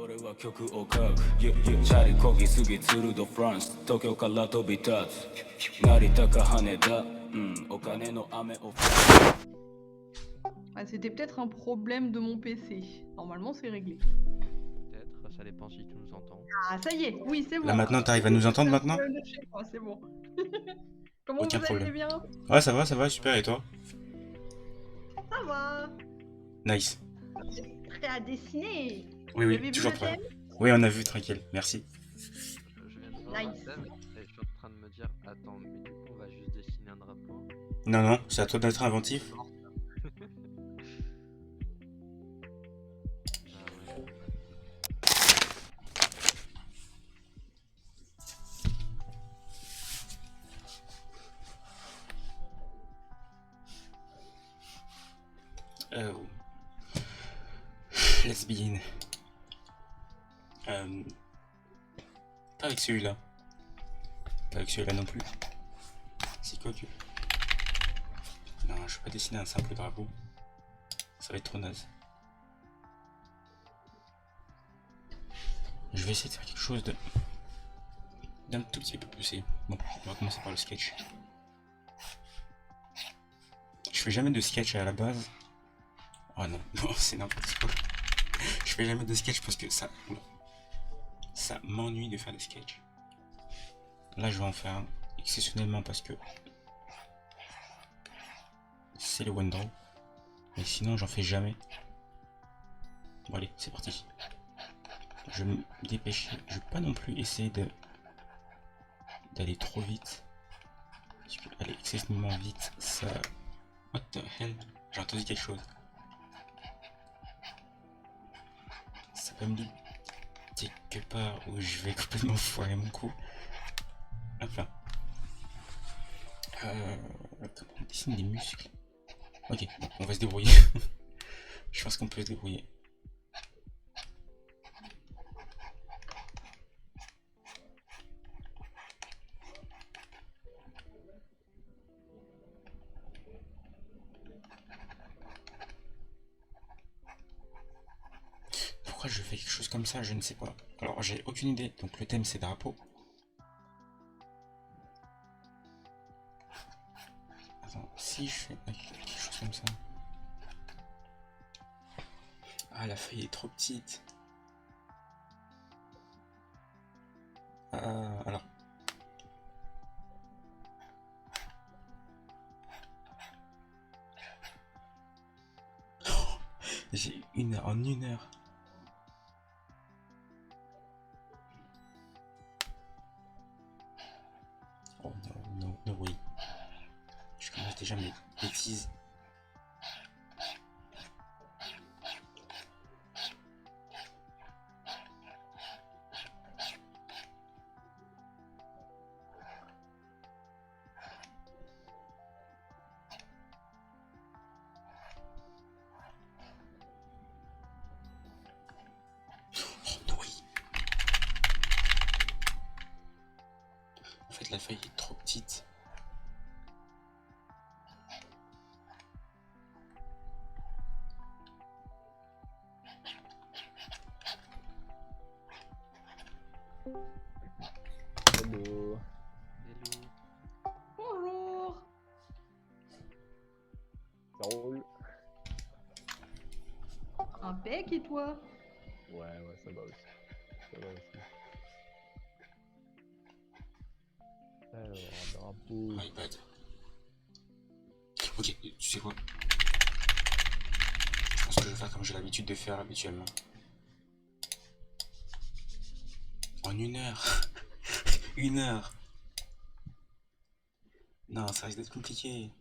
俺は曲を書くチャリこぎすぎツルドフランス東京から飛び立つ成田か羽田お金の雨を Ah, c'était peut-être un problème de mon PC. Normalement, c'est réglé. Peut-être, ça dépend si tu nous entends. Ah, ça y est, oui, c'est bon. Là maintenant, t'arrives à nous entendre maintenant? C'est bon. Comment Aucun vous problème. allez bien? Ouais, ça va, super, et toi? Ça va. Nice. Prêt à dessiner? Oui, Vous oui, avez vu toujours le prêt. thème? Oui, on a vu, tranquille, merci. Je viens de voir Nice. le thème et je suis en train de me dire, attends, mais du coup on va juste dessiner un drapeau. Non, non, c'est à toi d'être inventif. Ah ouais. Let's begin. Pas avec celui-là. Pas avec celui-là non plus. C'est quoi que... Non, je vais pas dessiner un simple drapeau. Ça va être trop naze. Je vais essayer de faire quelque chose d'un tout petit peu poussé. Bon, on va commencer par le sketch. Je fais jamais de sketch à la base. Oh non, non, c'est n'importe quoi. Je fais jamais de sketch parce que ça m'ennuie de faire des sketchs. Là, je vais en faire un exceptionnellement parce que c'est le one draw. Mais sinon, j'en fais jamais. Bon, allez, c'est parti. Je vais me dépêcher. Je vais pas non plus essayer d'aller trop vite. Parce que aller excessivement vite, ça... What the hell? J'ai entendu quelque chose. Ça peut me dire quelque part où je vais complètement foirer mon coup. Hop là. Attends, on dessine des muscles. Ok, bon, on va se débrouiller. Je pense qu'on peut se débrouiller. Pourquoi je fais quelque chose comme ça, je ne sais pas. Alors j'ai aucune idée. Donc le thème c'est drapeau. Attends, si je fais quelque chose comme ça. Ah, la feuille est trop petite. Alors. J'ai une heure, en une heure. Oh non, non, non, oui. Je commence déjà mes bêtises. En fait, la feuille est trop petite. Hello. Hello. Bonjour. Ça roule? Impec, et toi? Ouais, ça va aussi. Ça va aussi. Alors, drapeau. My bad. Ok, tu sais quoi? Je pense que je vais faire comme j'ai l'habitude de faire habituellement. En une heure. Une heure. Non, ça risque d'être compliqué.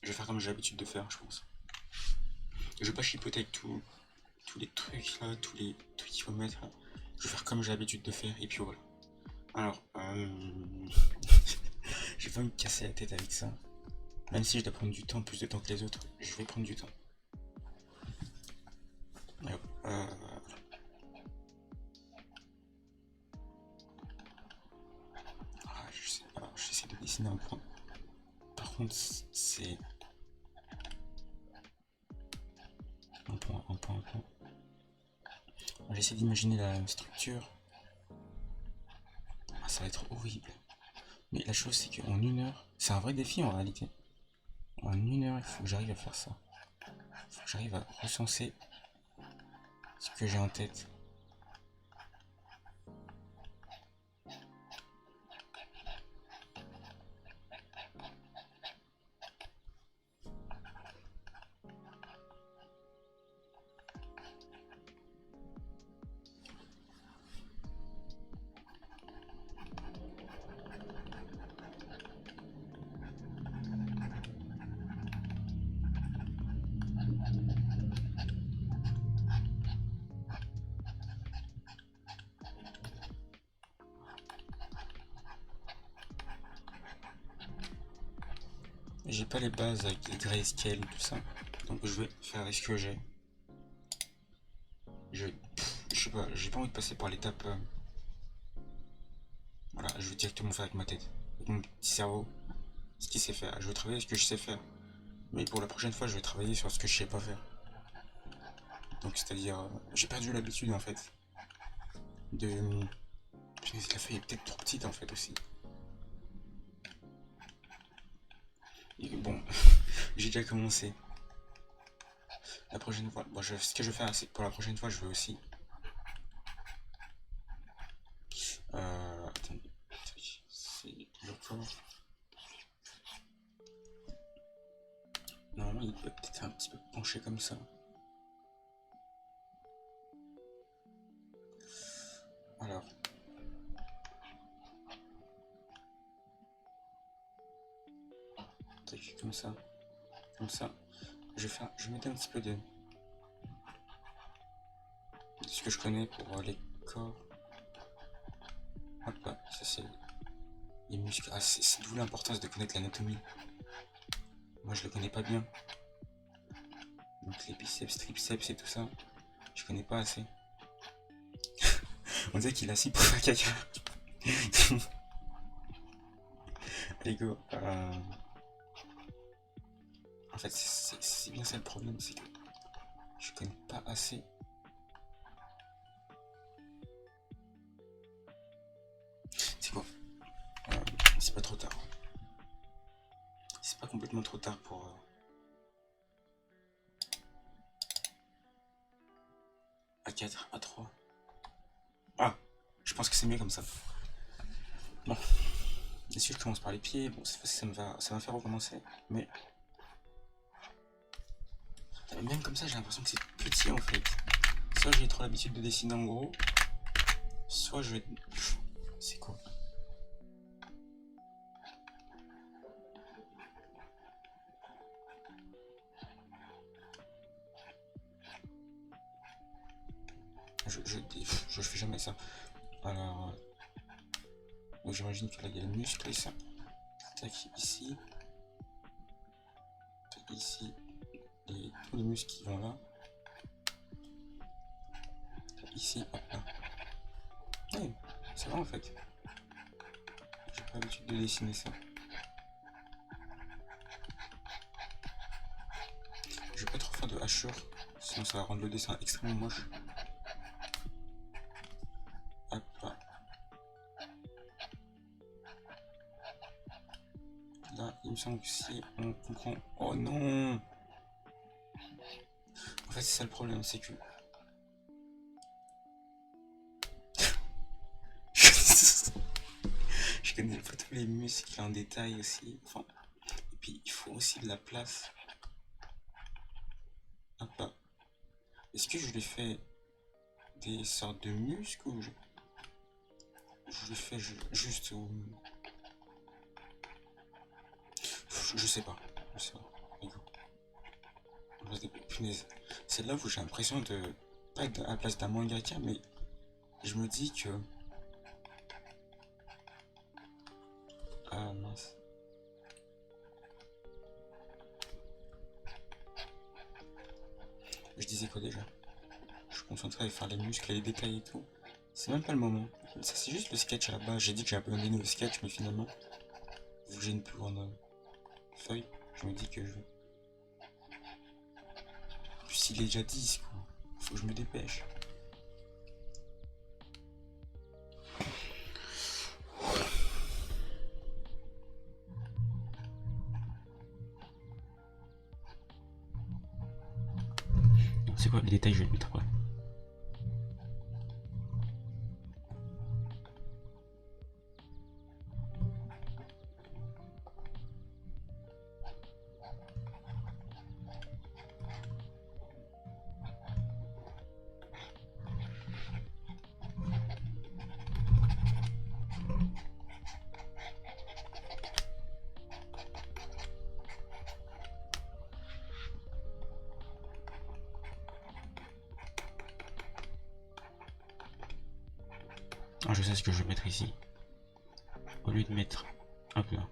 Je vais faire comme j'ai l'habitude de faire, je pense. Je vais pas chipoter avec tous les trucs là, tous les trucs qu'il faut mettre là. Je vais faire comme j'ai l'habitude de faire et puis voilà. Alors, je vais pas me casser la tête avec ça. Même si je dois prendre du temps, plus de temps que les autres, je vais prendre du temps. Je sais pas, j'essaie de dessiner un point. Par contre, c'est... Un point. J'essaie d'imaginer la structure. Ah, ça va être horrible. Mais la chose, c'est qu'en 1 heure, c'est un vrai défi en réalité. En 1 heure, il faut que j'arrive à faire ça. Il faut que j'arrive à recenser ce que j'ai en tête. J'ai pas les bases avec les grayscale tout ça, donc je vais faire avec ce que j'ai. Je sais pas, j'ai pas envie de passer par l'étape. Voilà, je vais directement faire avec ma tête, avec mon petit cerveau, ce qu'il sait faire. Je vais travailler ce que je sais faire, mais pour la prochaine fois, je vais travailler sur ce que je sais pas faire. Donc c'est-à-dire, j'ai perdu l'habitude en fait de. Punaise, la feuille est peut-être trop petite en fait aussi. Et bon, j'ai déjà commencé. La prochaine fois, bon, ce que je vais faire, c'est que pour la prochaine fois, je vais aussi. Attendez, c'est le corps. Normalement, il peut peut-être un petit peu pencher comme ça. Alors. Tac, comme ça. Comme ça. Je vais mettre un petit peu de ce que je connais pour les corps. Hop là, ça c'est les muscles. Ah, c'est d'où l'importance de connaître l'anatomie. Moi je le connais pas bien. Donc les biceps, triceps et tout ça, je connais pas assez. On dirait qu'il est assis pour faire caca. Allez go. En fait c'est bien ça le problème, c'est que je connais pas assez. C'est quoi? C'est pas trop tard. C'est pas complètement trop tard pour. A4, A3. Ah, je pense que c'est mieux comme ça. Bon. Et si je commence par les pieds, bon cette fois-ci ça va faire recommencer. Mais même comme ça j'ai l'impression que c'est petit en fait. Soit j'ai trop l'habitude de dessiner en gros, soit je vais. C'est quoi? Je fais jamais ça. Alors, donc j'imagine que là il y a les muscles et ça. Tac, ici. Tac, ici. Et tous les muscles qui vont là. Tac, ici, hop là. Ouais, c'est vrai en fait. J'ai pas l'habitude de dessiner ça. Je vais pas trop faire de hachures, sinon ça va rendre le dessin extrêmement moche. Hop là. Là, il me semble que si on comprend. Oh non! En fait, c'est ça le problème, c'est que. Je connais pas tous les muscles en détail aussi. Enfin, et puis il faut aussi de la place. Hop là. Est-ce que je lui fais des sortes de muscles ou je le fais juste au. Je sais pas. Je sais pas. Punaise. C'est là où j'ai l'impression de pas être à la place d'un mangaka, mais je me dis que. Ah mince. Je disais quoi déjà? Je suis concentré à faire les muscles et les détails et tout. C'est même pas le moment. Ça c'est juste le sketch à la base. J'ai dit que j'ai abandonné le sketch, mais finalement, vu que j'ai une plus grande feuille, je me dis que je. Puis s'il est déjà 10, quoi. Faut que je me dépêche. C'est quoi les détails, je vais mettre quoi? Ah, je sais ce que je vais mettre ici. Au lieu de mettre... Hop là.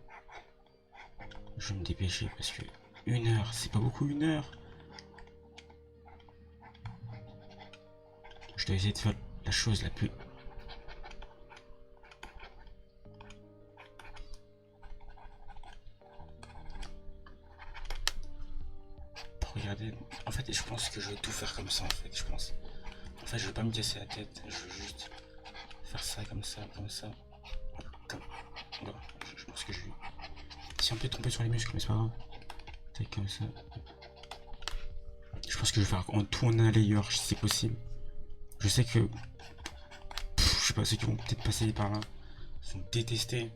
Je vais me dépêcher parce que... 1 heure, c'est pas beaucoup 1 heure. Je dois essayer de faire la chose la plus... Regardez, en fait je pense que je vais tout faire comme ça en fait, je pense. En fait je vais pas me casser la tête, je vais juste faire ça comme ça, comme ça. Comme... Voilà, je pense que je vais... Si on peut tromper sur les muscles, mais c'est pas grave. Tac, comme ça. Je pense que je vais faire en tout en un layer si c'est possible. Je sais que... je sais pas, ceux qui vont peut-être passer par là vont détester.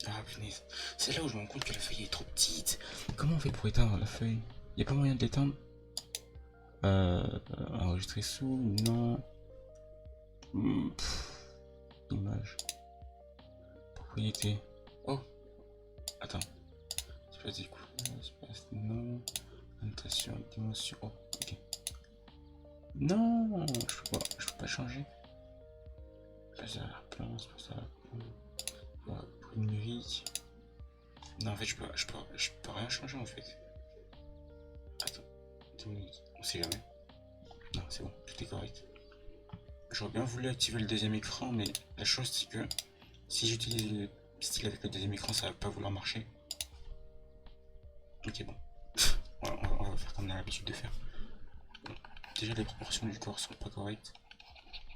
Ah punaise, c'est là où je me rends compte que la feuille est trop petite. Comment on fait pour éteindre la feuille? Y a pas moyen de l'éteindre? Enregistrer sous? Non. Image. Propriété. Oh. Attends. Espace des couleurs, espace non. Annotation, dimension. Oh, ok. Non, je peux pas changer. Place à la plan, c'est pour ça. Pour une numérique. Non, en fait, je peux rien changer en fait. Attends, 2 minutes, on sait jamais. Non, c'est bon, tout est correct. J'aurais bien voulu activer le deuxième écran, mais la chose c'est que si j'utilise le style avec le deuxième écran, ça va pas vouloir marcher. Ok, bon. on va faire comme on a l'habitude de faire. Bon. Déjà, les proportions du corps sont pas correctes.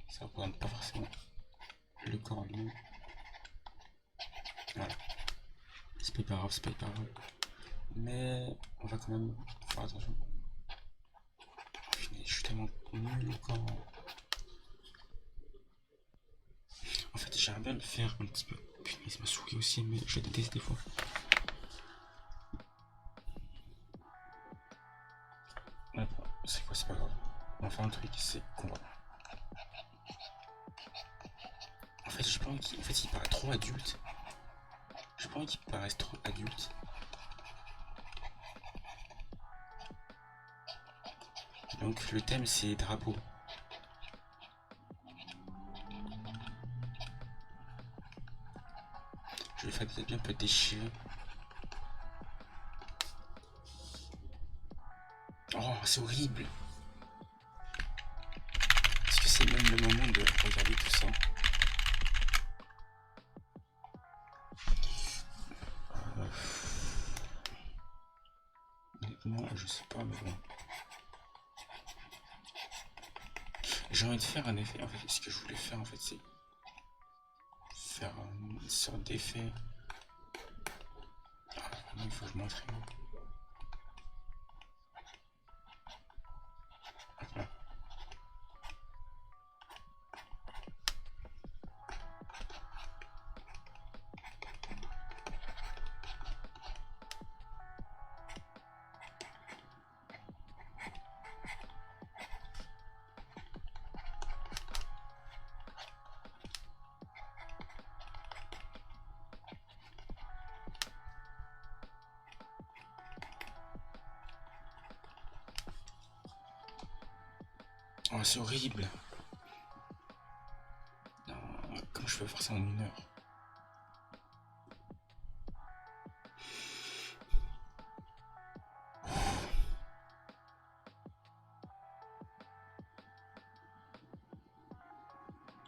Ça représente pas forcément le corps en lui-même. Voilà. C'est pas grave, c'est pas grave. Mais on va quand même faire attention. Je suis tellement nul encore. En fait, j'aimerais bien le faire un petit peu. Punaise, ma souris aussi, mais je la déteste des fois. C'est quoi, c'est pas grave. On va faire un truc, c'est qu'on va. En fait, j'ai pas envie qu'il... En fait, il paraît trop adulte. J'ai pas envie qu'il paraisse trop adulte. Donc, le thème, c'est drapeau. Je vais faire des habits un peu déchirés. Oh, c'est horrible. Est-ce que c'est même le moment de regarder tout ça? Honnêtement, je sais pas, mais bon. J'ai envie de faire un effet. En fait, ce que je voulais faire, en fait, c'est faire une sorte d'effet. Ah, il faut que je m'entraîne. Oh, c'est horrible. Non, comment je peux faire ça en 1 heure?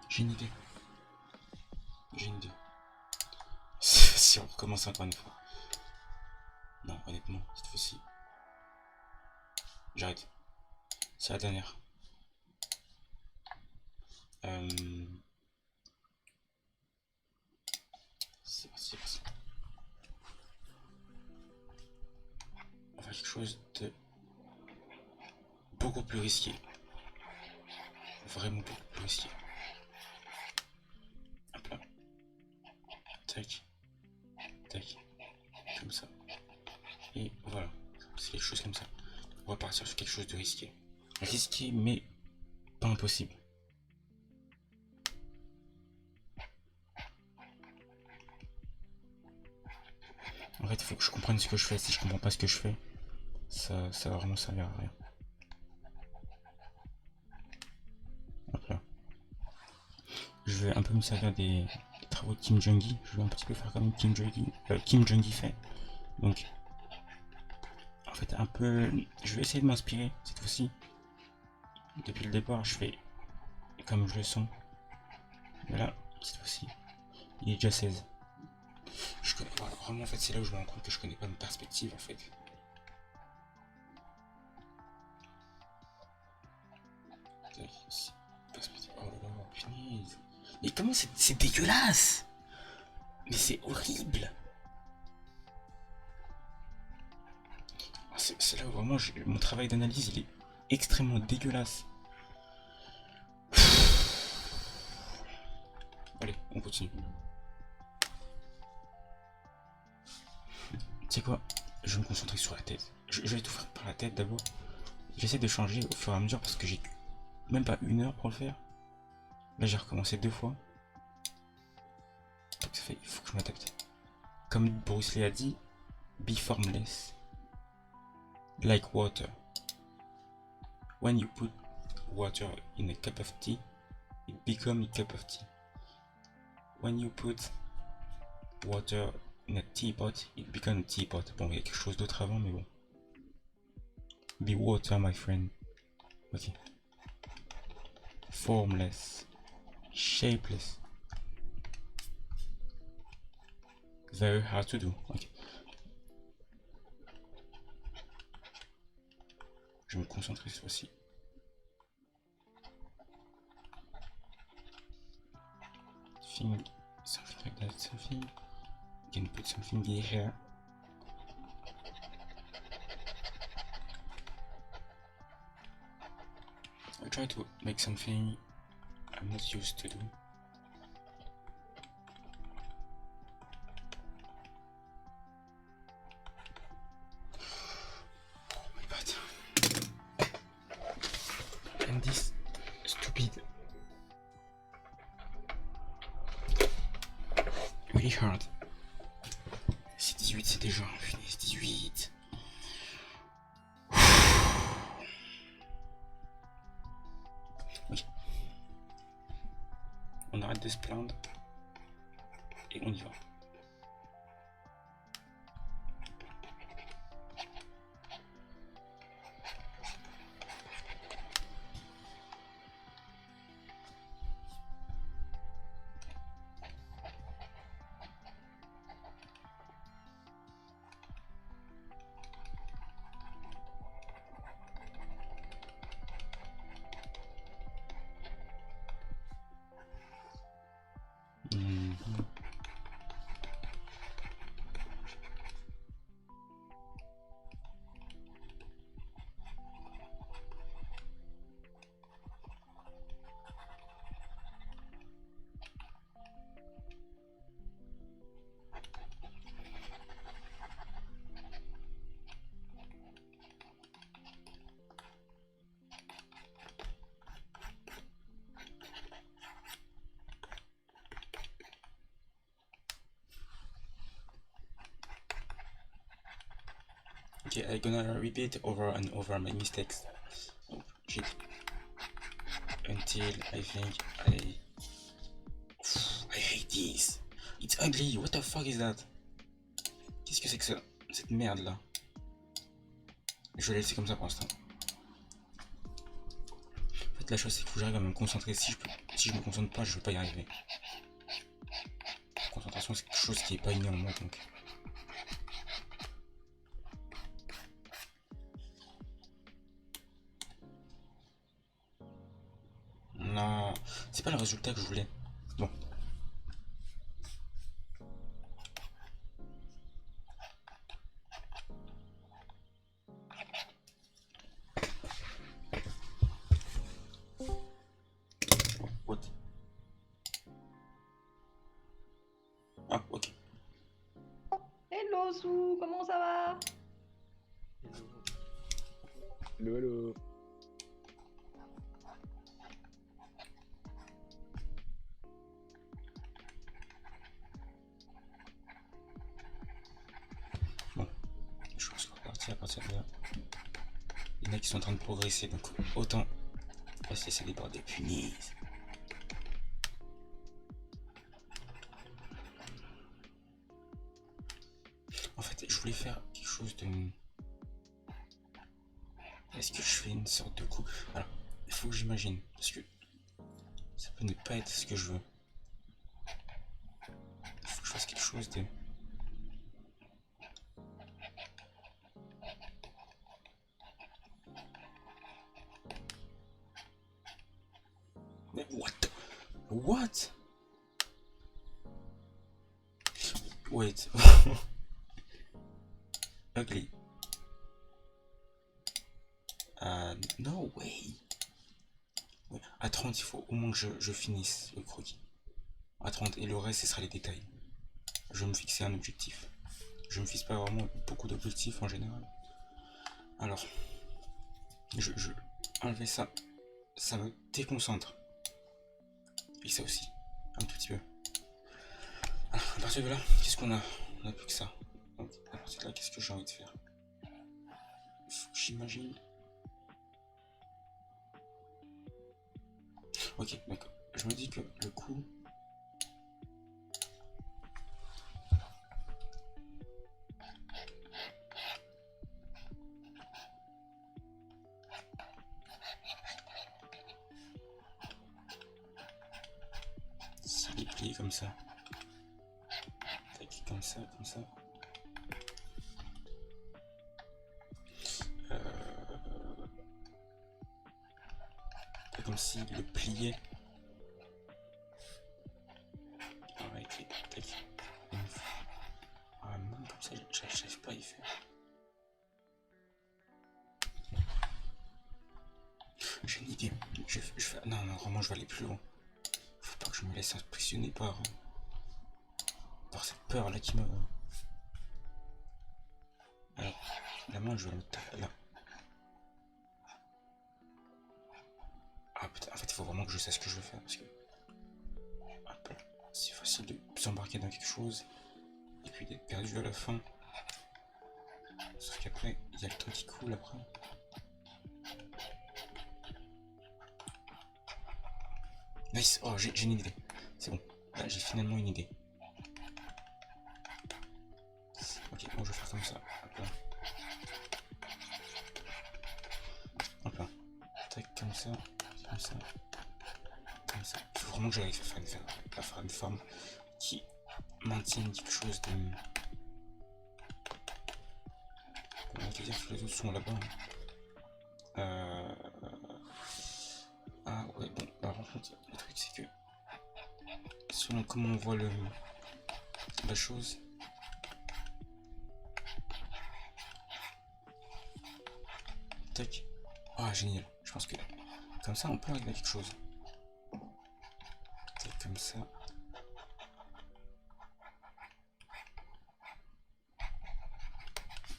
J'ai une idée. J'ai une idée. Si on recommence encore une fois. Non, honnêtement, cette fois-ci. J'arrête. C'est la dernière. C'est parti, c'est parti. On va faire quelque chose de beaucoup plus risqué. Vraiment beaucoup plus risqué. Hop là. Tac. Tac. Comme ça. Et voilà. C'est quelque chose comme ça. On va partir sur quelque chose de risqué. Risqué, mais pas impossible. En fait, il faut que je comprenne ce que je fais. Si je comprends pas ce que je fais, ça va vraiment servir à rien. Hop là. Je vais un peu me servir des travaux de Kim Jong-il. Je vais un petit peu faire comme Kim Jong-il fait. Donc, en fait, un peu, je vais essayer de m'inspirer cette fois-ci. Depuis le départ, je fais comme je le sens. Mais là, cette fois-ci, il est déjà 16. Je connais pas, vraiment, en fait, c'est là où je me rends compte que je connais pas une perspective, en fait. Ici, perspective. Oh là là, punaise. Mais comment c'est dégueulasse! Mais c'est horrible! C'est là où vraiment mon travail d'analyse il est extrêmement dégueulasse. Allez, on continue. Tu sais quoi? Je vais me concentrer sur la tête. Je vais tout faire par la tête d'abord. J'essaie de changer au fur et à mesure parce que j'ai même pas 1 heure pour le faire. Là j'ai recommencé 2 fois. Donc ça fait, il faut que je m'adapte. Comme Bruce Lee a dit, be formless. Like water. When you put water in a cup of tea, it becomes a cup of tea. When you put water in a teapot, it becomes a teapot. Bon, il y a quelque chose d'autre avant, mais bon. Be water, my friend. Ok. Formless. Shapeless. Very hard to do. Ok. Je vais me concentrer cette fois-ci. Something like that, something. You can put something here. I try to make something I'm not used to do. Oh my god. And this stupid. Really hard. C'est 18, c'est déjà. Punaise, 18. Ok. On arrête de se plaindre. Et on y va. Okay, I'm gonna repeat over and over my mistakes until I think I hate this. It's ugly. What the fuck is that? Qu'est-ce que c'est que ça? Cette merde là. Je vais la laisser comme ça pour l'instant. En fait, la chose c'est qu'il faut que j'arrive à me concentrer. Si je me concentre pas, je vais pas y arriver. La concentration c'est quelque chose qui est pas inné en moi donc. Non, c'est pas le résultat que je voulais. Bon. qui sont en train de progresser, donc autant laisser des bords de punaises. En fait, je voulais faire quelque chose de... Est-ce que je fais une sorte de coup? Alors, il faut que j'imagine, parce que ça peut ne pas être ce que je veux. Il faut que je fasse quelque chose de... Mais what? Wait. Ugly. No way. Ouais. À 30, il faut au moins que je finisse le croquis. À 30, et le reste, ce sera les détails. Je vais me fixer un objectif. Je me fixe pas vraiment beaucoup d'objectifs en général. Alors, je enlever ça. Ça me déconcentre. Et ça aussi, un tout petit peu. Alors, à partir de là, qu'est-ce qu'on a? On a plus que ça. Donc, à partir de là, qu'est-ce que j'ai envie de faire? Faut que j'imagine. Ok, d'accord. Je me dis que le coup... S'il est plié comme ça. Tac, comme ça, comme ça. Comme s'il le pliait. Arrêtez, tac. Ah, même comme ça, j'arrive pas à y faire. J'ai une idée. Non, vraiment, je vais aller plus loin. Faut pas que je me laisse impressionner par cette peur là qui me... Alors, la main, je vais la mettre là. Ah putain, en fait, il faut vraiment que je sache ce que je veux faire parce que... C'est facile de s'embarquer dans quelque chose et puis d'être perdu à la fin. Sauf qu'après, il y a le temps qui coule après. Nice. Oh, j'ai une idée. C'est bon. Là, j'ai finalement une idée. Ok, bon, je vais faire comme ça. Hop là. Hop là. Tac, comme ça. Comme ça. Comme ça. Il faut vraiment que j'arrive à faire une forme qui maintienne quelque chose de... On va te dire que les autres sont là-bas. Ah ouais, bon, par contre, le truc c'est que selon comment on voit la chose, tac. Ah génial, je pense que comme ça on peut arriver à quelque chose. Tac, comme ça.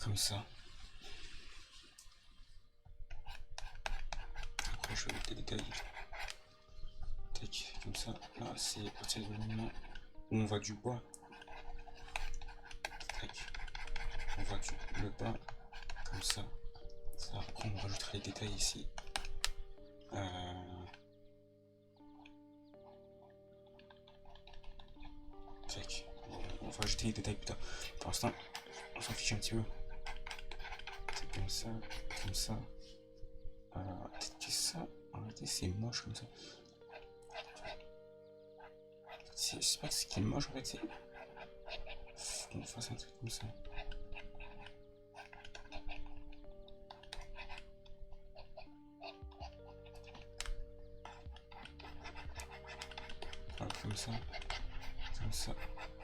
Comme ça. Après je vais mettre des détails. Tac, comme ça. Là c'est à partir du moment où on voit du bois. Tac. On voit le bas. Comme ça. Ça, après on rajoutera les détails ici. Tac. On va ajouter les détails plus tard. Pour l'instant, on s'en fiche un petit peu. C'est comme ça, comme ça. Peut-être que ça, en réalité, c'est moche comme ça. C'est pas ce qui est moche en fait, c'est. Faut qu'on fasse un truc comme ça. Comme ça. Comme ça.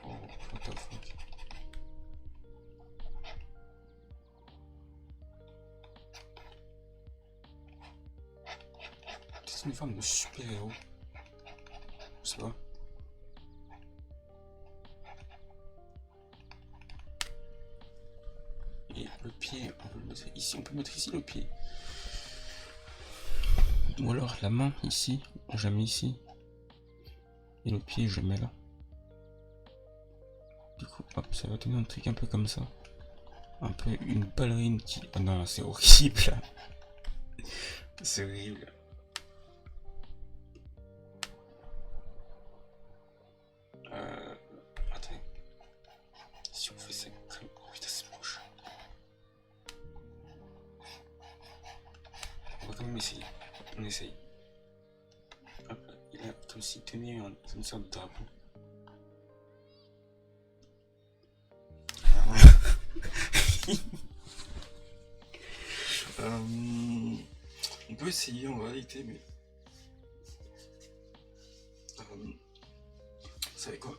Oh, what the fuck. C'est une forme de super-héros. Je sais pas. Et le pied, on peut le mettre ici, on peut mettre ici le pied. Ou alors la main ici, je la mets ici. Et le pied, je le mets là. Du coup, hop, ça va donner un truc un peu comme ça. Un peu une ballerine qui... Oh non, c'est horrible. C'est horrible. Attendez. Si on fait ça comme... Oh putain, c'est moche. On va quand même essayer. On essaye. Hop là. Il a comme s'il tenait une sorte de drapeau. On peut essayer en réalité, mais... vous savez quoi?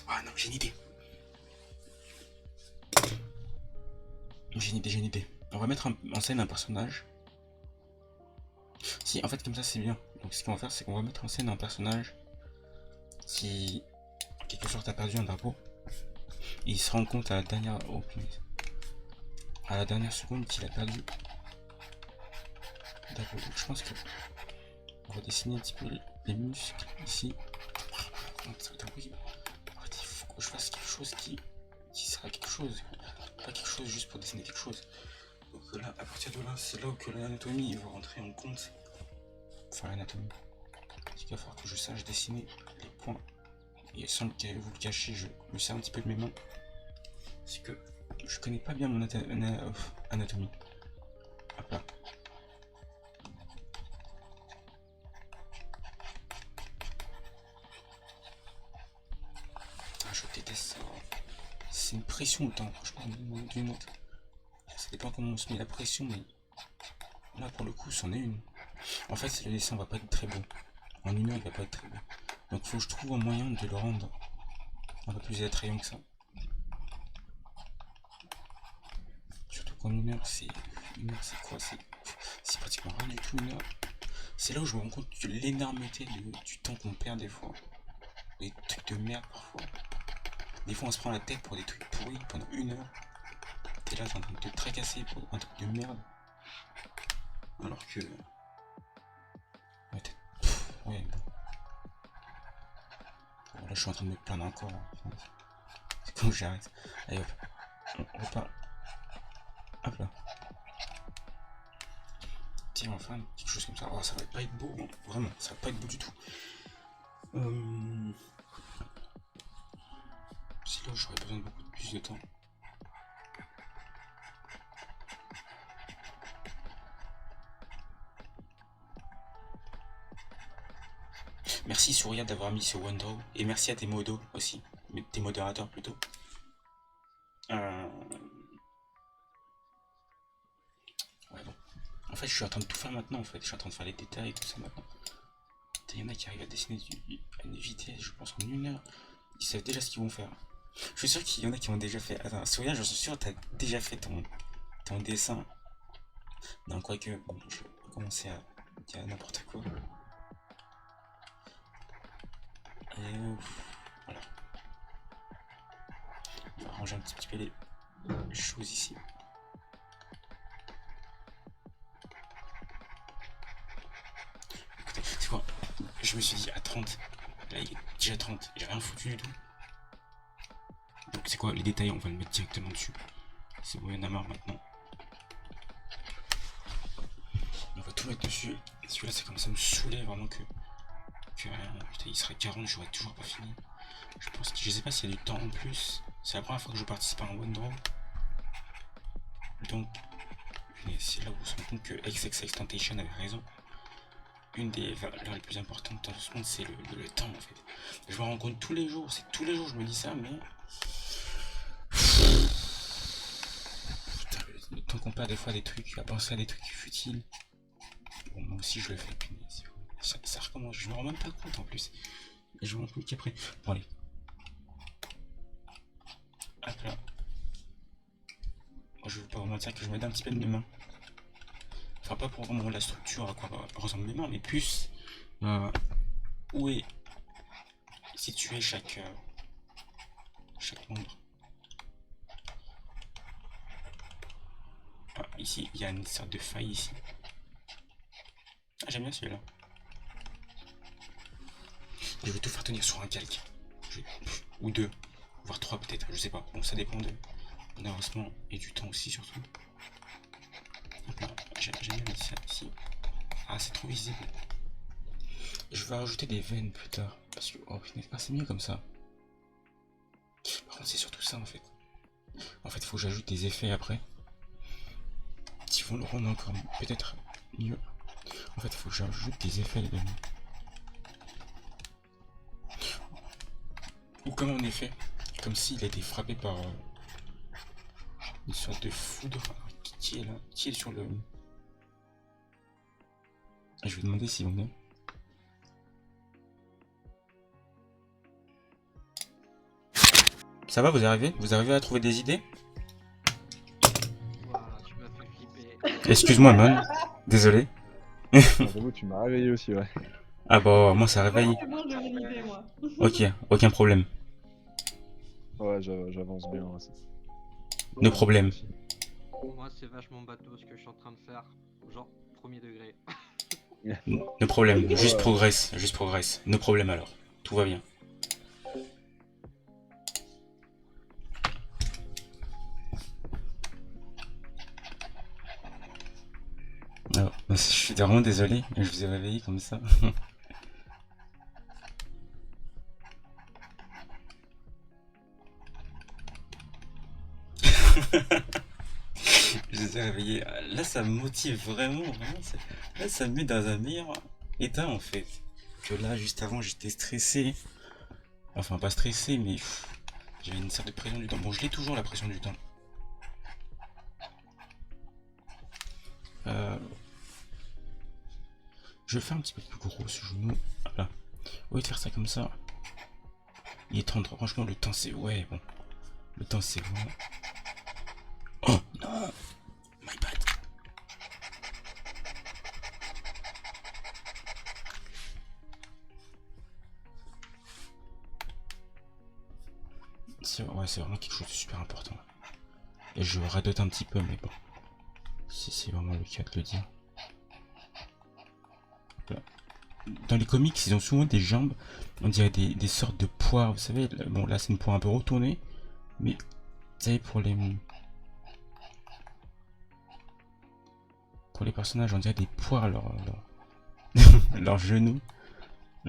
Ah non, j'ai une idée. J'ai une idée. On va mettre en scène un personnage. Si, en fait, comme ça, c'est bien. Donc, ce qu'on va faire, c'est qu'on va mettre en scène un personnage qui, en quelque sorte, a perdu un drapeau. Et il se rend compte à la dernière... Oh, punaise. À la dernière seconde qu'il a perdu. D'accord, donc je pense que... On va dessiner un petit peu les muscles, ici. Ça va être horrible. En fait, il faut que je fasse quelque chose qui sera quelque chose. Pas quelque chose juste pour dessiner quelque chose. Donc là, à partir de là, c'est là que l'anatomie va rentrer en compte. Enfin, l'anatomie. Il va falloir que je sache dessiner les points. Et sans vous le cacher, je me sers un petit peu de mes mains. Parce que je connais pas bien mon anatomie. Hop là. Ah, je déteste ça. C'est une pression autant, franchement, d'une autre. Ça dépend comment on se met la pression, mais là pour le coup, c'en est une. En fait, le dessin va pas être très beau. En une heure, il va pas être très beau. Donc, faut que je trouve un moyen de le rendre un peu plus attrayant que ça. Surtout qu'en une heure, c'est quoi? C'est pratiquement rien du tout une heure. C'est là où je me rends compte de l'énormité du temps qu'on perd des fois. Des trucs de merde parfois. Des fois, on se prend la tête pour des trucs pourris pendant une heure. T'es là, t'es en train de te tracasser pour un truc de merde. Alors que... Ouais, bon. Bon, là, je suis en train de me plaindre encore. C'est quand j'arrête. Allez, hop. On repart. Hop là. Tiens, enfin, quelque chose comme ça. Oh, ça va pas être beau, hein. Vraiment, ça va pas être beau du tout. C'est là où j'aurais besoin de beaucoup plus de temps. Merci Souria d'avoir mis ce Wonder et merci à tes modos aussi, tes modérateurs plutôt. Ouais bon. En fait je suis en train de tout faire maintenant en fait, je suis en train de faire les détails et tout ça maintenant. Il y en a qui arrivent à dessiner à une vitesse, je pense en une heure. Ils savent déjà ce qu'ils vont faire. Je suis sûr qu'il y en a qui ont déjà fait. Attends, Souria, je suis sûr que tu as déjà fait ton dessin. Non, quoique, bon, je vais commencer à dire n'importe quoi. Et voilà. On va ranger un petit peu les choses ici. Écoutez, c'est quoi? Je me suis dit à 30. Là il est déjà 30. J'ai rien foutu du tout. Donc c'est quoi les détails? On va le mettre directement dessus. C'est bon, il y en a marre maintenant. On va tout mettre dessus. Celui-là, ça commence à me saouler vraiment que putain, il serait 40, j'aurais toujours pas fini. Je pense que je sais pas s'il y a du temps en plus. C'est la première fois que je participe à un one draw. Donc c'est là où on se rend compte que XXXTentacion avait raison. Une des valeurs les plus importantes dans ce monde, c'est le temps en fait. Je me rends compte tous les jours, c'est tous les jours je me dis ça, mais putain, le temps qu'on perd des fois des trucs, à penser à des trucs futiles. Bon, moi aussi je le fais, puis ça recommence, je me rends même pas compte en plus. Et je me rends compte qu'après. Bon allez. Hop là. Moi je veux pas vous mentir que je m'aide un petit peu de mes mains. Enfin pas pour vraiment la structure à quoi ressemblent mes mains, mais plus où est situé chaque membre. Ah, ici il y a une sorte de faille ici. Ah j'aime bien celui-là. Je vais tout faire tenir sur un calque. Ou deux, voire trois peut-être, je sais pas. Bon ça dépend de Malheureusement, et du temps aussi surtout. Hop là, j'aime bien mettre ça ici. Ah, c'est trop visible. Je vais rajouter des veines plus tard. Parce que, oh putain, ah, c'est mieux comme ça. Par contre, c'est surtout ça en fait. En fait, il faut que j'ajoute des effets après. Qui vont le rendre encore peut-être mieux. En fait, il faut que j'ajoute des effets, les amis. Ou comme en effet, comme s'il a été frappé par une sorte de foudre. Qui est là? Qui est sur le... Je vais demander s'ils vont bien. Ça va, vous arrivez? Vous arrivez à trouver des idées? Ouah, tu m'as fait flipper. Excuse-moi, man. Désolé. Ah, j'avoue, tu m'as réveillé aussi, ouais. Ah bah, moi ça réveille. C'est bon, j'ai une idée, moi. Ok, aucun problème. Ouais, j'avance bien. Ouais, No problème. Moi, c'est vachement bateau ce que je suis en train de faire. Genre, premier degré. No problème. Juste progresse. Juste progresse. No problème alors. Tout va bien. Alors, je suis vraiment désolé, je vous ai réveillé comme ça. Je vous ai réveillé. Là, ça me motive vraiment. Là, ça me met dans un meilleur état en fait. Que là, juste avant, j'étais stressé. Enfin, pas stressé, mais j'avais une sorte de pression du temps. Bon, je l'ai toujours la pression du temps. Je vais faire un petit peu plus gros ce genou. Voilà. Au lieu de faire ça comme ça. Il est temps, franchement, le temps c'est... Ouais, bon. Le temps c'est bon. Oh non! My bad. Ouais, c'est vraiment quelque chose de super important. Et je radote un petit peu, mais bon. Si c'est vraiment le cas de le dire. Dans les comics, ils ont souvent des jambes, on dirait des sortes de poires, vous savez. Bon, là, c'est une poire un peu retournée, mais vous savez, pour les personnages, on dirait des poires, leurs genoux.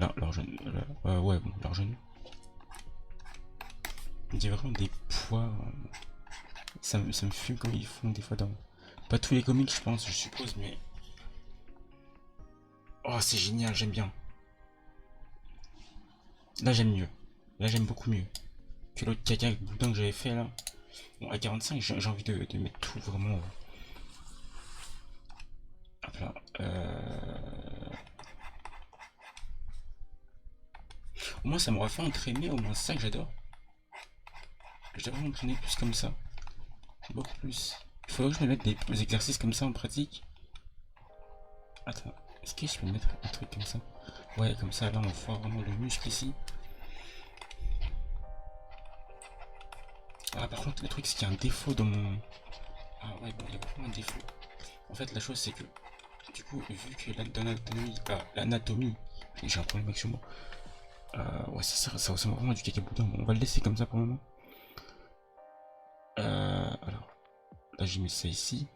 Leurs genoux. Ouais, bon, leurs genoux. On dirait vraiment des poires. Ça me fume comme ils font des fois dans. Pas tous les comics, je pense, je suppose, mais. Oh, c'est génial, j'aime bien. Là, j'aime mieux. Là, j'aime beaucoup mieux que l'autre caca boudin que j'avais fait là. Bon, à 45, j'ai envie de mettre tout vraiment. Hop là. Au moins, ça m'aurait fait entraîner, au moins, c'est ça que j'adore. Je devrais m'entraîner plus comme ça. Beaucoup plus. Il faudrait que je me mette des exercices comme ça en pratique. Attends. Est-ce que je peux mettre un truc comme ça? Ouais, comme ça, là, on voit vraiment le muscle ici. Ah, par contre, le truc, c'est qu'il y a un défaut dans mon... Ah ouais, bon, il y a vraiment un défaut. En fait, la chose, c'est que, du coup, vu que l'anatomie... J'ai un problème avec ce mot. Ouais, ça ressemble vraiment à du caca boudin. On va le laisser comme ça pour le moment. Alors, là, j'ai mis ça ici.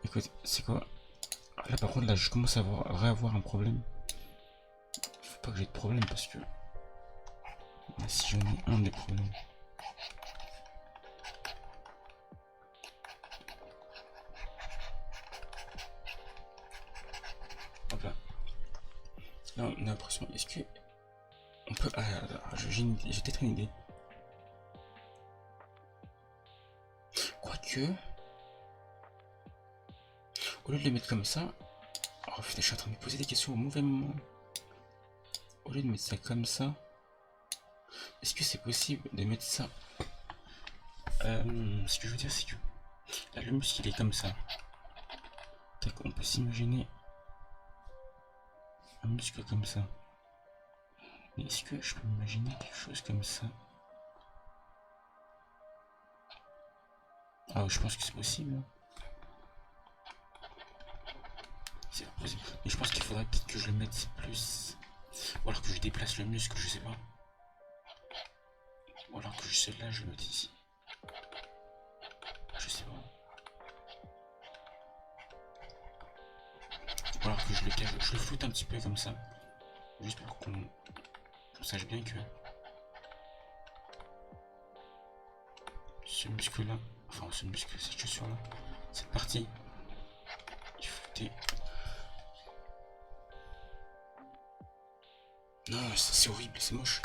Écoute, c'est quoi? Là par contre, là je commence à réavoir un problème. Faut pas que j'ai de problème parce que... Si j'en ai un des problèmes. Hop là. Là on a l'impression... Est-ce que... On peut... Ah, j'ai peut-être une idée. Quoique... Au lieu de le mettre comme ça... Oh putain, je suis en train de me poser des questions au mauvais moment. Au lieu de mettre ça comme ça... Est-ce que c'est possible de mettre ça... Ce que je veux dire, c'est que... Là, le muscle, il est comme ça. Tac, on peut s'imaginer... Un muscle comme ça. Mais est-ce que je peux m'imaginer quelque chose comme ça? Ah, je pense que c'est possible. C'est pas possible. Mais je pense qu'il faudrait peut-être que je le mette plus. Ou alors que je déplace le muscle, je sais pas. Ou alors que celle-là, je le mets ici. Je sais pas. Ou alors que je le floute un petit peu comme ça. Juste pour qu'on sache bien que ce muscle-là, enfin ce muscle, cette chaussure-là, cette partie, il faut flouter. Non, c'est horrible, c'est moche.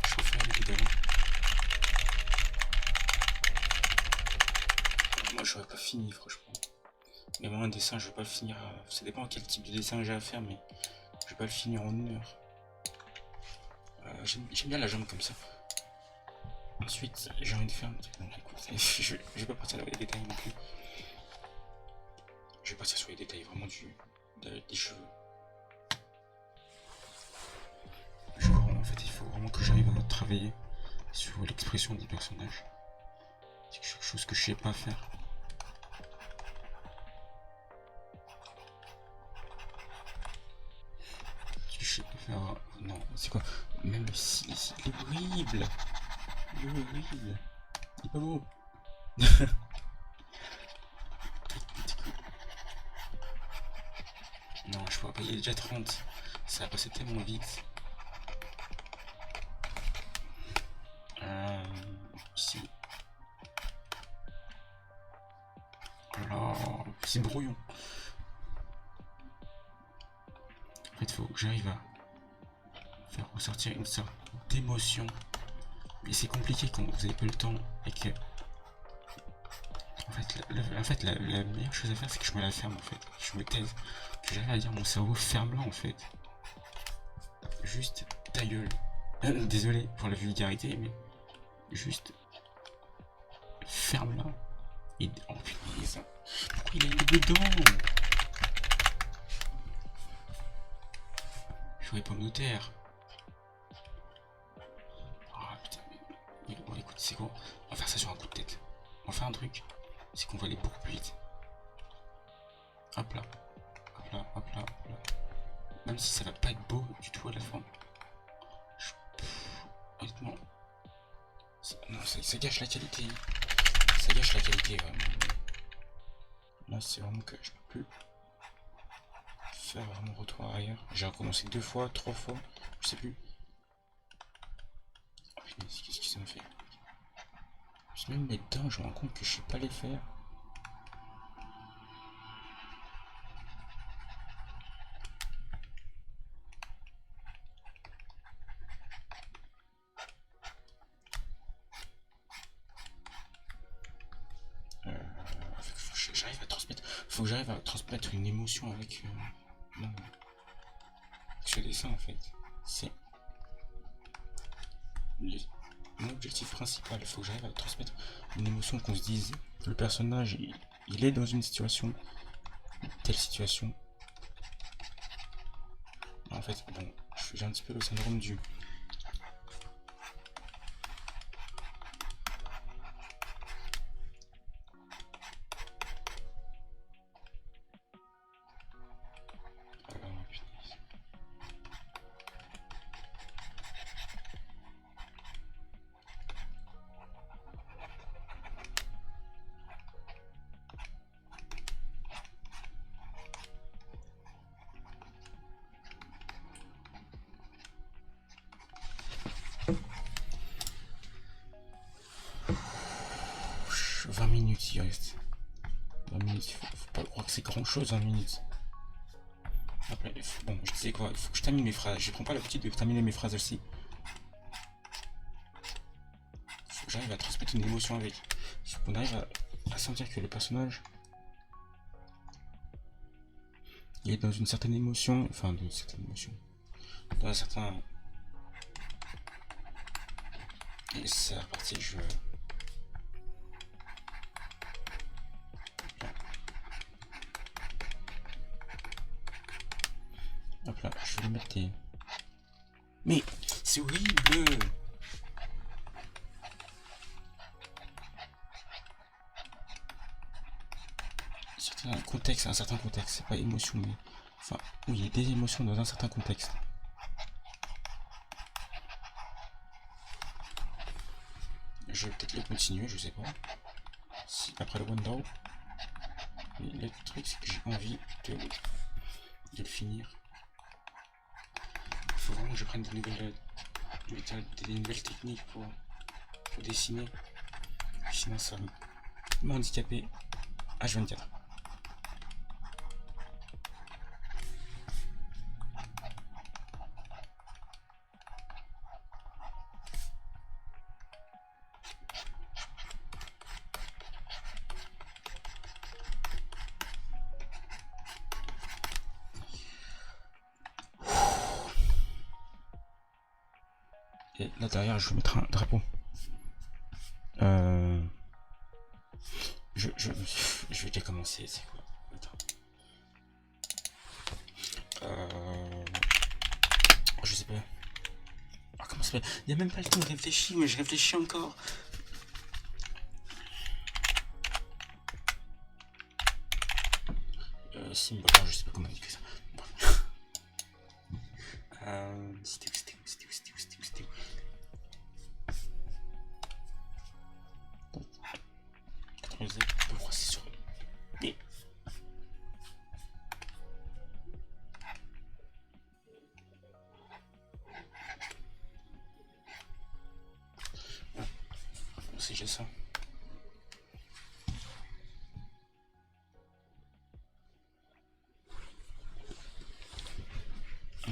Je préfère avec les talons. Moi, j'aurais pas fini, franchement. Mais moi, un dessin, je vais pas le finir. Ça dépend à quel type de dessin j'ai à faire, mais je vais pas le finir en 1 heure. J'aime bien la jambe comme ça. Ensuite, j'ai envie de faire un petit peu. Écoute, je vais pas partir dans les détails non plus. Je vais partir sur les détails vraiment des cheveux. En fait, il faut vraiment que j'arrive à travailler sur l'expression du personnage. C'est quelque chose que je sais pas faire. Je sais pas faire. Non, c'est quoi? Même si il est horrible. Il est horrible. Il est pas beau. Non, je pourrais pas. Il est déjà 30. Ça va passer tellement vite. Ici. Voilà, c'est brouillon. En fait, il faut que j'arrive à faire ressortir une sorte d'émotion. Mais c'est compliqué quand vous avez pas le temps et que... En fait, la meilleure chose à faire, c'est que je me la ferme, en fait. Je me taise. Que j'arrive à dire mon cerveau, ferme-la, en fait. Juste ta gueule. Désolé pour la vulgarité, mais... Juste... Ferme-la. Et... Oh punaise. Pourquoi il a été dedans? Je voulais pas me notaire. Ah putain, mais bon, écoute, c'est quoi? On va faire ça sur un coup de tête. On va faire un truc, c'est qu'on va aller beaucoup plus vite. Hop là, hop là, hop là, hop là. Même si ça va pas être beau du tout à la fin. Honnêtement, non, ça gâche la qualité. Ça gâche la qualité, vraiment. Là, c'est vraiment que je peux plus faire vraiment retour arrière. J'ai recommencé 2 fois, 3 fois, je sais plus. Oh, qu'est-ce que ça m'a fait? Je même mes dents, je me rends compte que je sais pas les faire. Faut que j'arrive à transmettre une émotion avec ce dessin en fait. C'est mon objectif principal. Il faut que j'arrive à transmettre une émotion, qu'on se dise le personnage il est dans une situation, telle situation. En fait, bon, j'ai un petit peu le syndrome du... Il reste 20 minutes, faut pas croire que c'est grand chose 20 minutes. Après, bon, je disais quoi, il faut que je termine mes phrases, je prends pas l'habitude de terminer mes phrases aussi. Faut que j'arrive à transmettre une émotion avec. Faut qu'on arrive à sentir que le personnage il est dans une certaine émotion, enfin dans un certain... Et c'est reparti, je... Hop là, je vais mettre des... Mais c'est horrible! Un certain contexte, c'est pas émotion, mais... Enfin, oui, il y a des émotions dans un certain contexte. je vais peut-être le continuer, je sais pas. Si, après le window. Mais le truc, c'est que j'ai envie de le finir. Il faut vraiment que je prenne des nouvelles méthodes, des nouvelles techniques pour dessiner. Sinon, ça m'a handicapé H24. Et là derrière, je vais mettre un drapeau. Je vais déjà commencer, c'est quoi? Je sais pas. Ah, comment ça s'appelle? Il n'y a même pas le temps de réfléchir, mais je réfléchis encore. Symbole, je sais pas comment dire ça. C'était où? Pourquoi c'est sur... Mais... C'est déjà ça.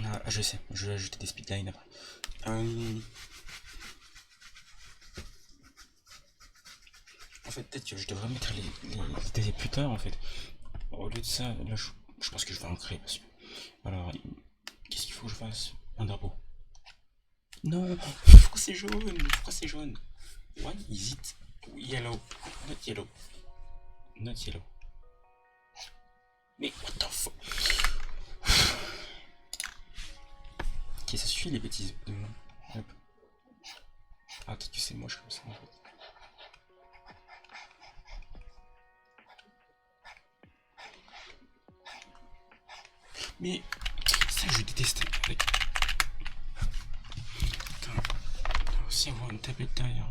Ah, je sais, je vais ajouter des speedlines après. En fait, peut-être que je devrais mettre les idées plus tard en fait. Au lieu de ça, là je pense que je vais en créer parce que. Alors, qu'est-ce qu'il faut que je fasse? Un drapeau. Non, pourquoi c'est jaune? Pourquoi c'est jaune? Why is it yellow? Not yellow. Not yellow. Mais what the fuck? Ok, ça suffit les bêtises. Hop. Ah, peut-être que c'est moche comme ça en fait. Mais ça je déteste. Putain, si on va me taper derrière.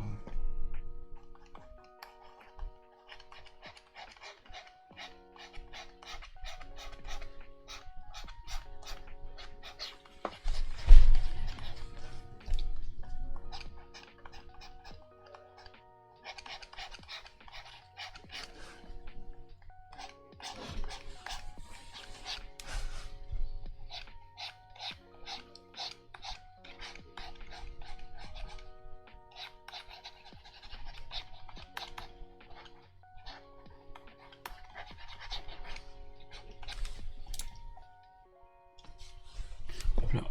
Là.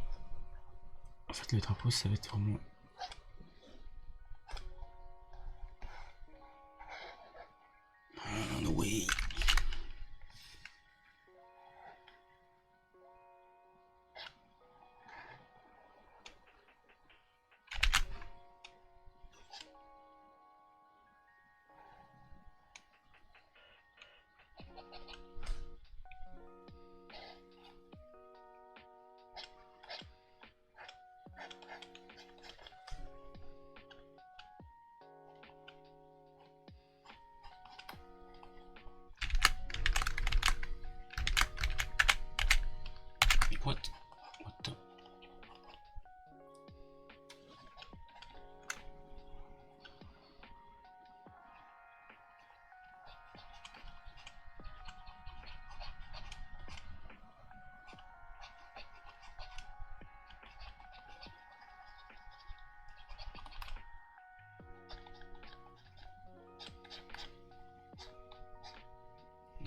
En fait, le drapeau, ça va être vraiment. No way. What the...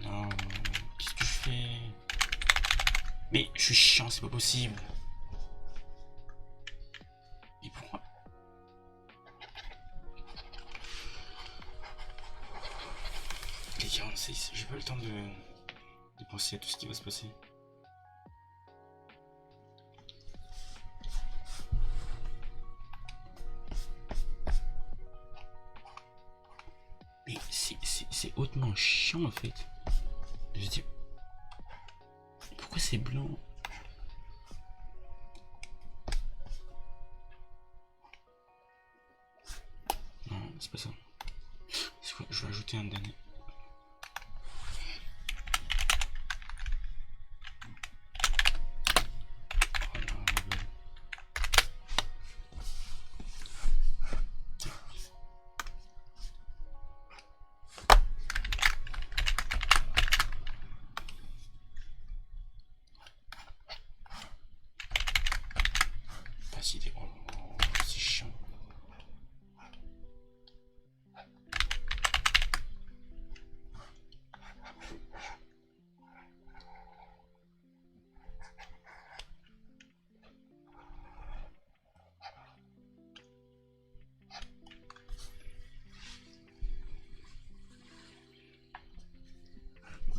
Non, qu'est-ce que je fais? Mais je suis chiant, c'est pas possible. Et pourquoi? Les 46, j'ai pas le temps de penser à tout ce qui va se passer. Mais c'est hautement chiant en fait. De se dire, pourquoi c'est blanc? Non, c'est fais ça. C'est quoi? Je vais ajouter un dernier. Oh non, ma gueule. Pas si des... Oh, c'est chiant.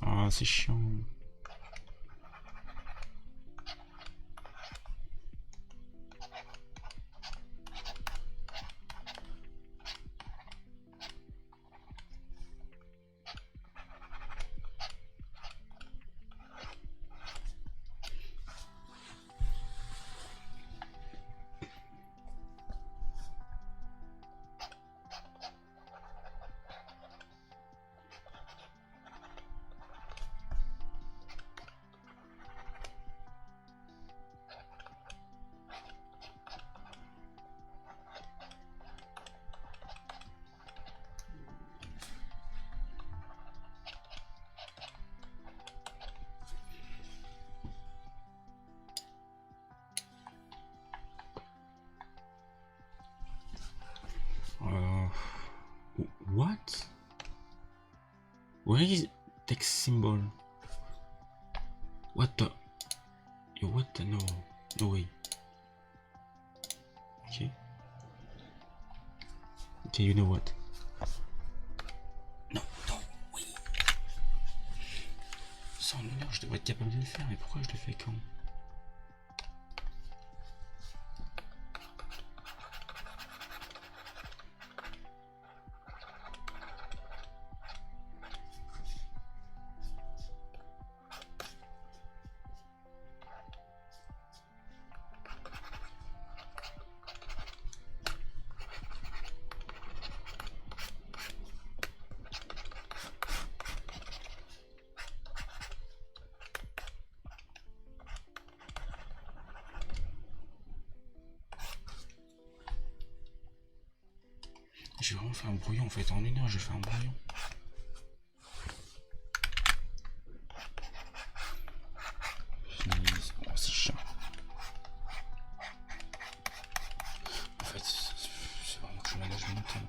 Ah, c'est chiant. What? Where is text symbol? What the? Yo, what the? No, no way. Okay. Okay, you know what? Non, non, oui. Ça en une heure, je devrais être capable de le faire, mais pourquoi je le fais quand? J'ai vraiment fait un brouillon en fait, en une heure je fais un brouillon. Oh, c'est chiant. En fait, c'est vraiment que je manage mon temps.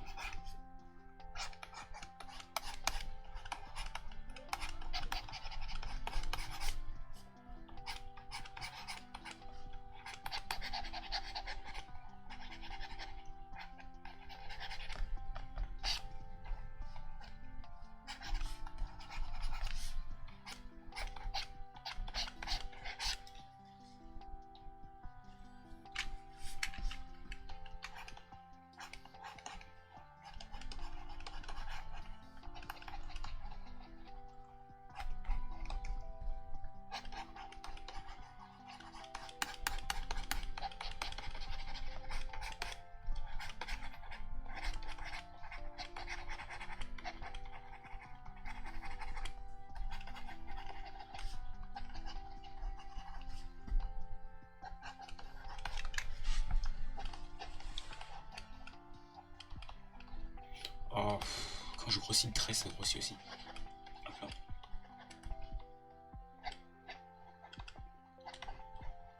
Oh, quand je grossis le trait, ça grossit aussi. Hop là.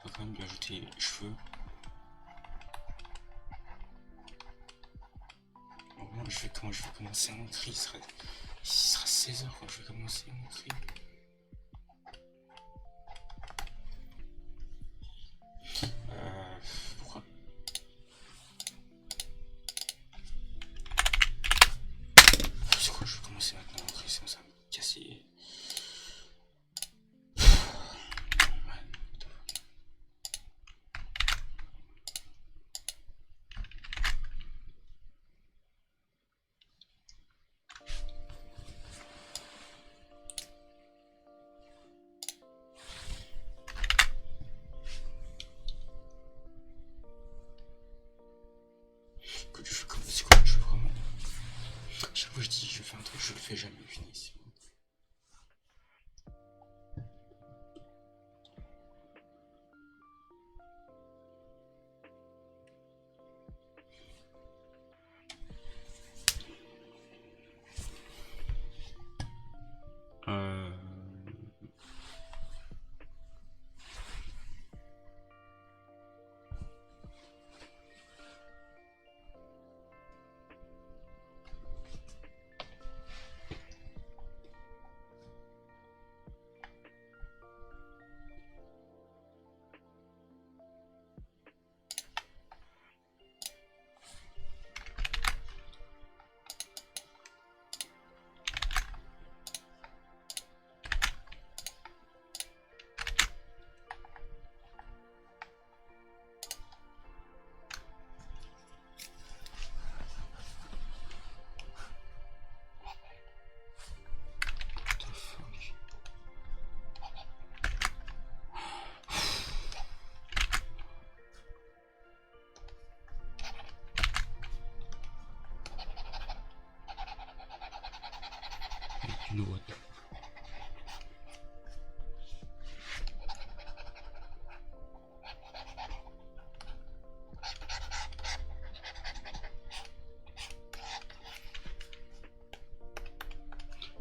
Faut quand même lui ajouter les cheveux. Bon, comment je vais commencer mon cri, il sera 16h quand je vais commencer mon cri. Pourquoi? C'est quoi, je vais commencer maintenant mon cri, sinon ça va me casser. jamais fini ici. Euh... You know what?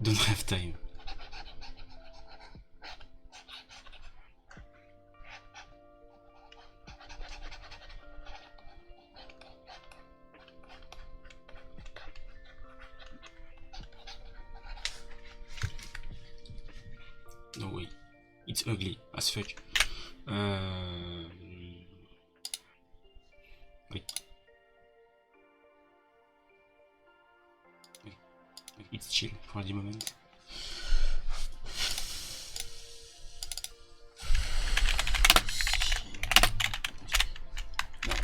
Don't have time. No way. It's ugly as fuck. Wait. It's chill for the moment. Non,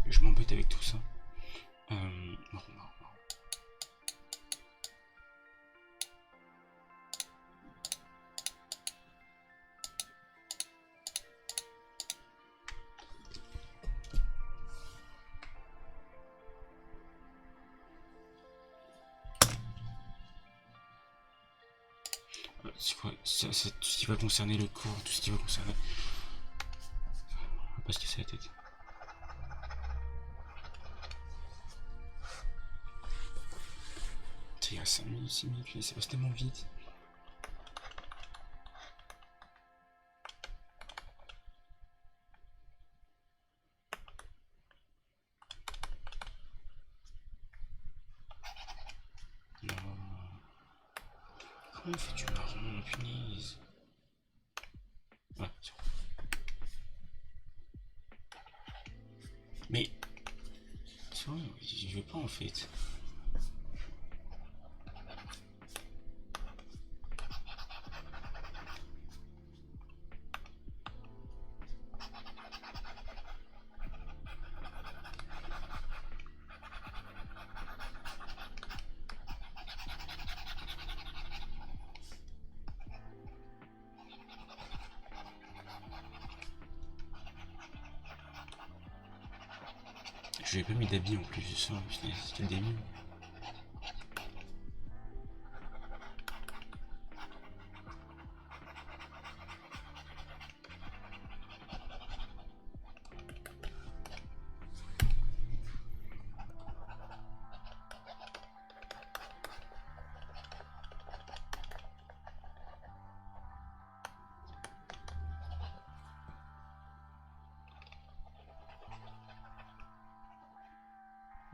je m'embête avec tout ça. Non. C'est tout ce qui va concerner le corps, tout ce qui va concerner. On va pas se casser la tête. Il y a 5 minutes, 6 minutes, ça passe tellement vite. Non. Comment on fait du marron, punaise. Ouais, c'est bon. Mais. C'est vrai, je vais pas en fait. Je lui ai pas mis d'habits en plus de ça, c'était débile.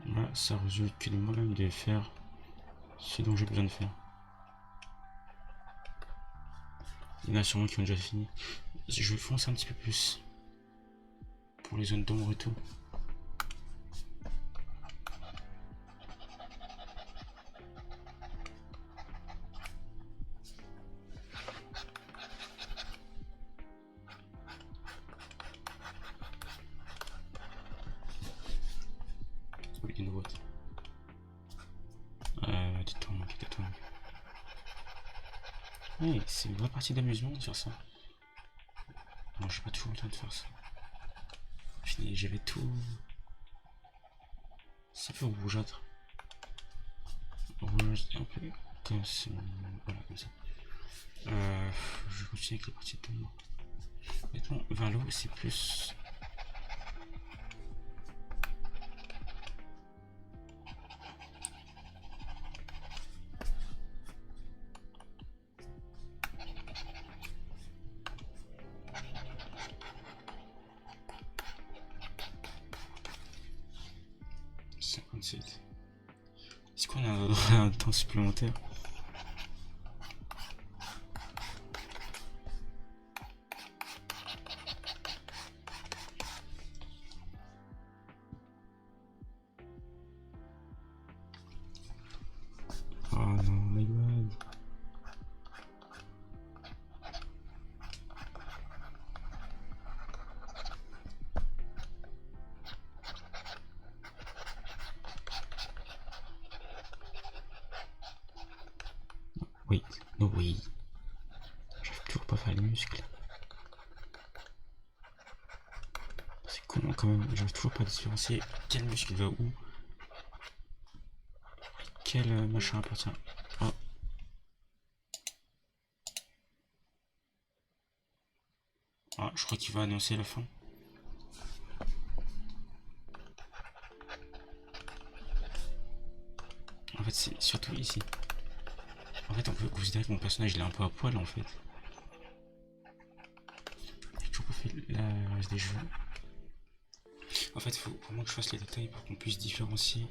Là, ça résulte que de moi-même de faire ce dont j'ai besoin de faire. Il y en a sûrement qui ont déjà fini. Je vais foncer un petit peu plus pour les zones d'ombre et tout. Oui, une boîte. Détends-moi. Ouais, c'est une vraie partie d'amusement de faire ça. Moi, j'ai pas toujours le temps de faire ça. J'avais tout. Ça fait rougeâtre. rouge, un peu comme ça. Voilà, comme ça. Je vais continuer avec les parties de mort. Maintenant, vers l'eau, c'est plus. Est-ce qu'on a un temps supplémentaire? Oh non, my god. Wait, no way. J'arrive toujours pas à faire les muscles. C'est con quand même, j'arrive toujours pas à différencier quel muscle va où. Quel machin appartient. Oh. Ah, je crois qu'il va annoncer la fin. En fait, c'est surtout ici. En fait, on peut considérer que mon personnage il est un peu à poil en fait. J'ai toujours pas fait le reste des jeux. En fait, il faut vraiment que je fasse les détails pour qu'on puisse différencier.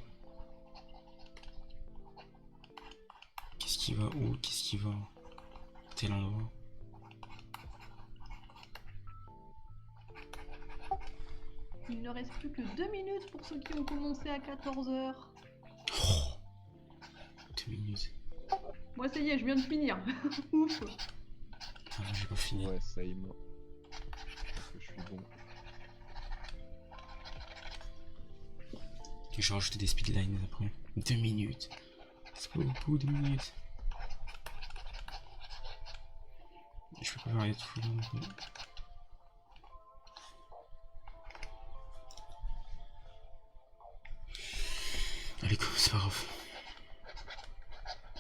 Qu'est-ce qui va où, qu'est-ce qui va à tel endroit. Il ne reste plus que 2 minutes pour ceux qui ont commencé à 14h. Oh, 2 minutes. Moi, ça y est, je viens de finir. Ouf. Ah, j'ai pas fini. Ouais, ça y est. Parce que je suis bon. Je vais rajouter des speedlines après. 2 minutes. C'est pas beaucoup, 2 minutes. Je peux pas varier tout le long. Allez, c'est pas grave.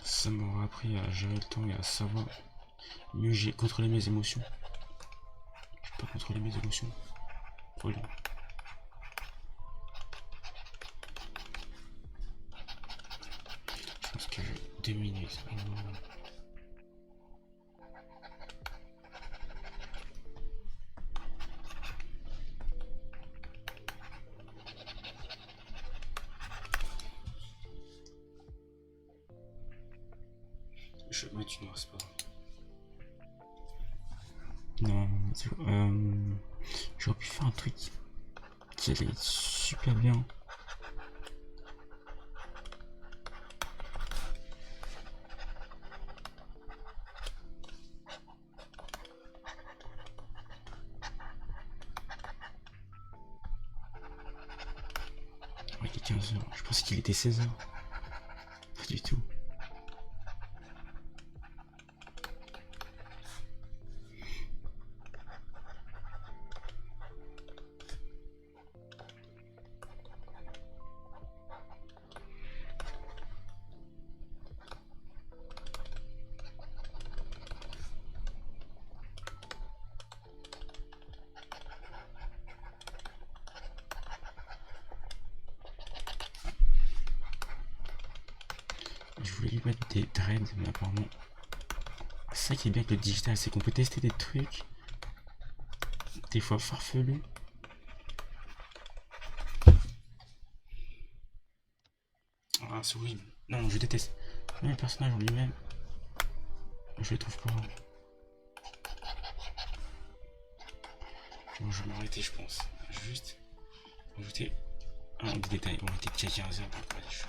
Ça m'aura appris à gérer le temps et à savoir mieux contrôler mes émotions. Je peux pas contrôler mes émotions. Voilà. Je pense que 2 minutes. Je vais mettre une noire, c'est pas grave. Non, j'aurais pu faire un truc qui allait être super bien. Ouais, il est 15h, je pensais qu'il était 16h. Pas du tout. Je voulais lui mettre des dreads, mais apparemment. C'est ça qui est bien avec le digital, c'est qu'on peut tester des trucs. Des fois farfelus. Ah, c'est horrible. Non, je déteste. Même le personnage en lui-même. Je le trouve pas. Bon, je vais m'arrêter, je pense. Juste ajouter un des détails. On était déjà 15h, donc allez, je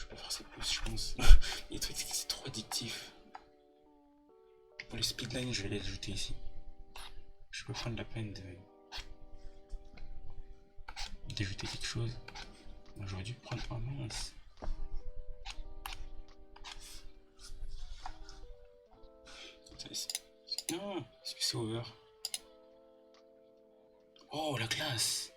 vais pas faire ça plus, je pense. Les trucs, c'est trop addictif. Pour les speedlines, je vais les ajouter ici. Je peux prendre la peine d'ajouter quelque chose. J'aurais dû prendre un mince. Non, est-ce que c'est over? Oh, la classe!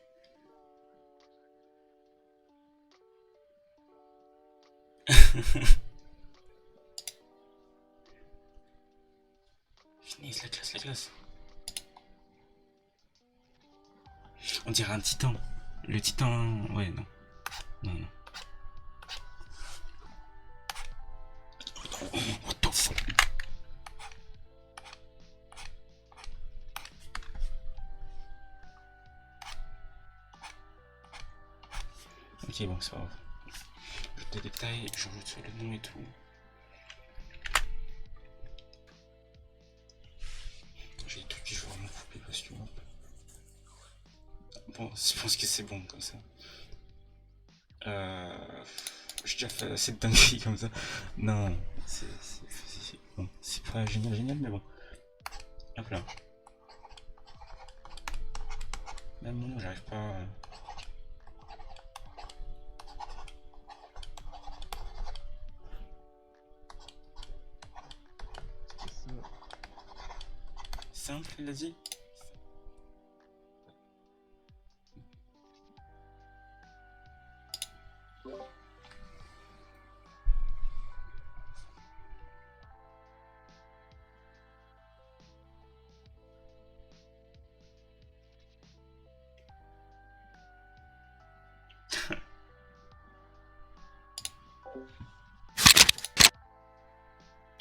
Finisse la classe, la classe. On dirait un titan. Le titan... Ouais, non. Non, non. What the fuck? Ok, bon, c'est pas grave. Je des détails, je rajoute sur le nom et tout. J'ai des trucs que je vais vraiment couper parce que... Bon, je pense que c'est bon comme ça. J'ai déjà fait assez de dingueries comme ça. Non, bon, c'est pas génial, mais bon. Hop là. Même moi, j'arrive pas... Simple, il a dit.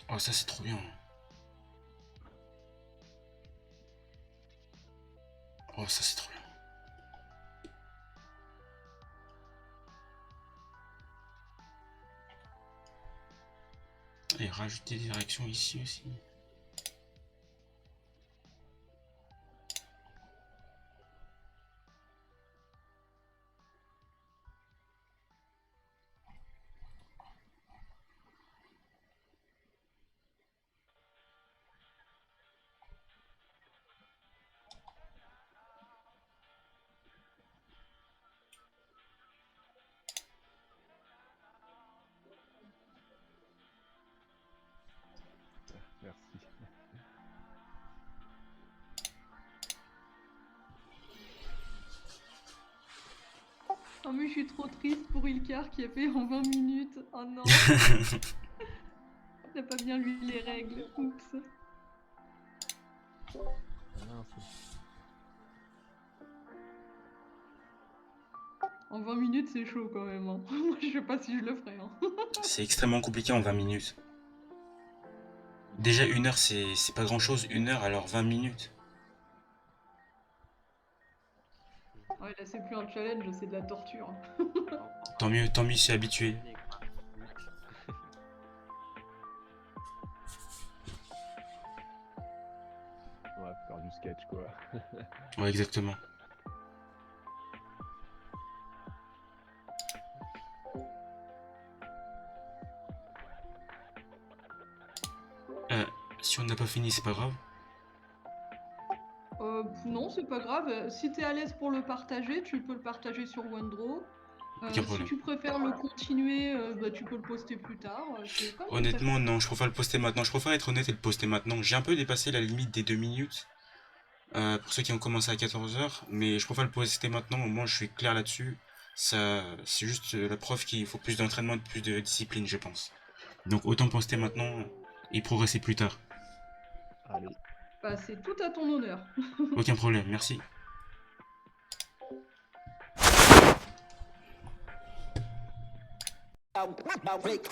Oh, ça c'est trop bien. Oh, ça c'est trop bien. Et rajouter des directions ici aussi. Merci. Oh mais je suis trop triste pour Ilkar qui a fait en 20 minutes. Oh non. Il n'a pas bien lu les règles. Oups. Ah, mince. En 20 minutes c'est chaud quand même. Hein. Moi je sais pas si je le ferai. Hein. C'est extrêmement compliqué en 20 minutes. Déjà 1 heure c'est pas grand chose, 1 heure alors 20 minutes. Ouais là c'est plus un challenge, c'est de la torture. Tant mieux, il s'est habitué. Ouais, faire du sketch quoi. Ouais, exactement. Si on n'a pas fini, c'est pas grave. Non, c'est pas grave. Si t'es à l'aise pour le partager, tu peux le partager sur Wendro. Aucun Si problème. tu préfères le continuer, bah, tu peux le poster plus tard. C'est comme Honnêtement, non, je préfère le poster maintenant. Je préfère être honnête et le poster maintenant. J'ai un peu dépassé la limite des 2 minutes. Pour ceux qui ont commencé à 14 h, mais je préfère le poster maintenant. Au moins, je suis clair là-dessus. Ça, c'est juste la preuve qu'il faut plus d'entraînement, plus de discipline, je pense. Donc, autant poster maintenant et progresser plus tard. Allez. Bah, c'est tout à ton honneur. Aucun problème, merci. Now, break.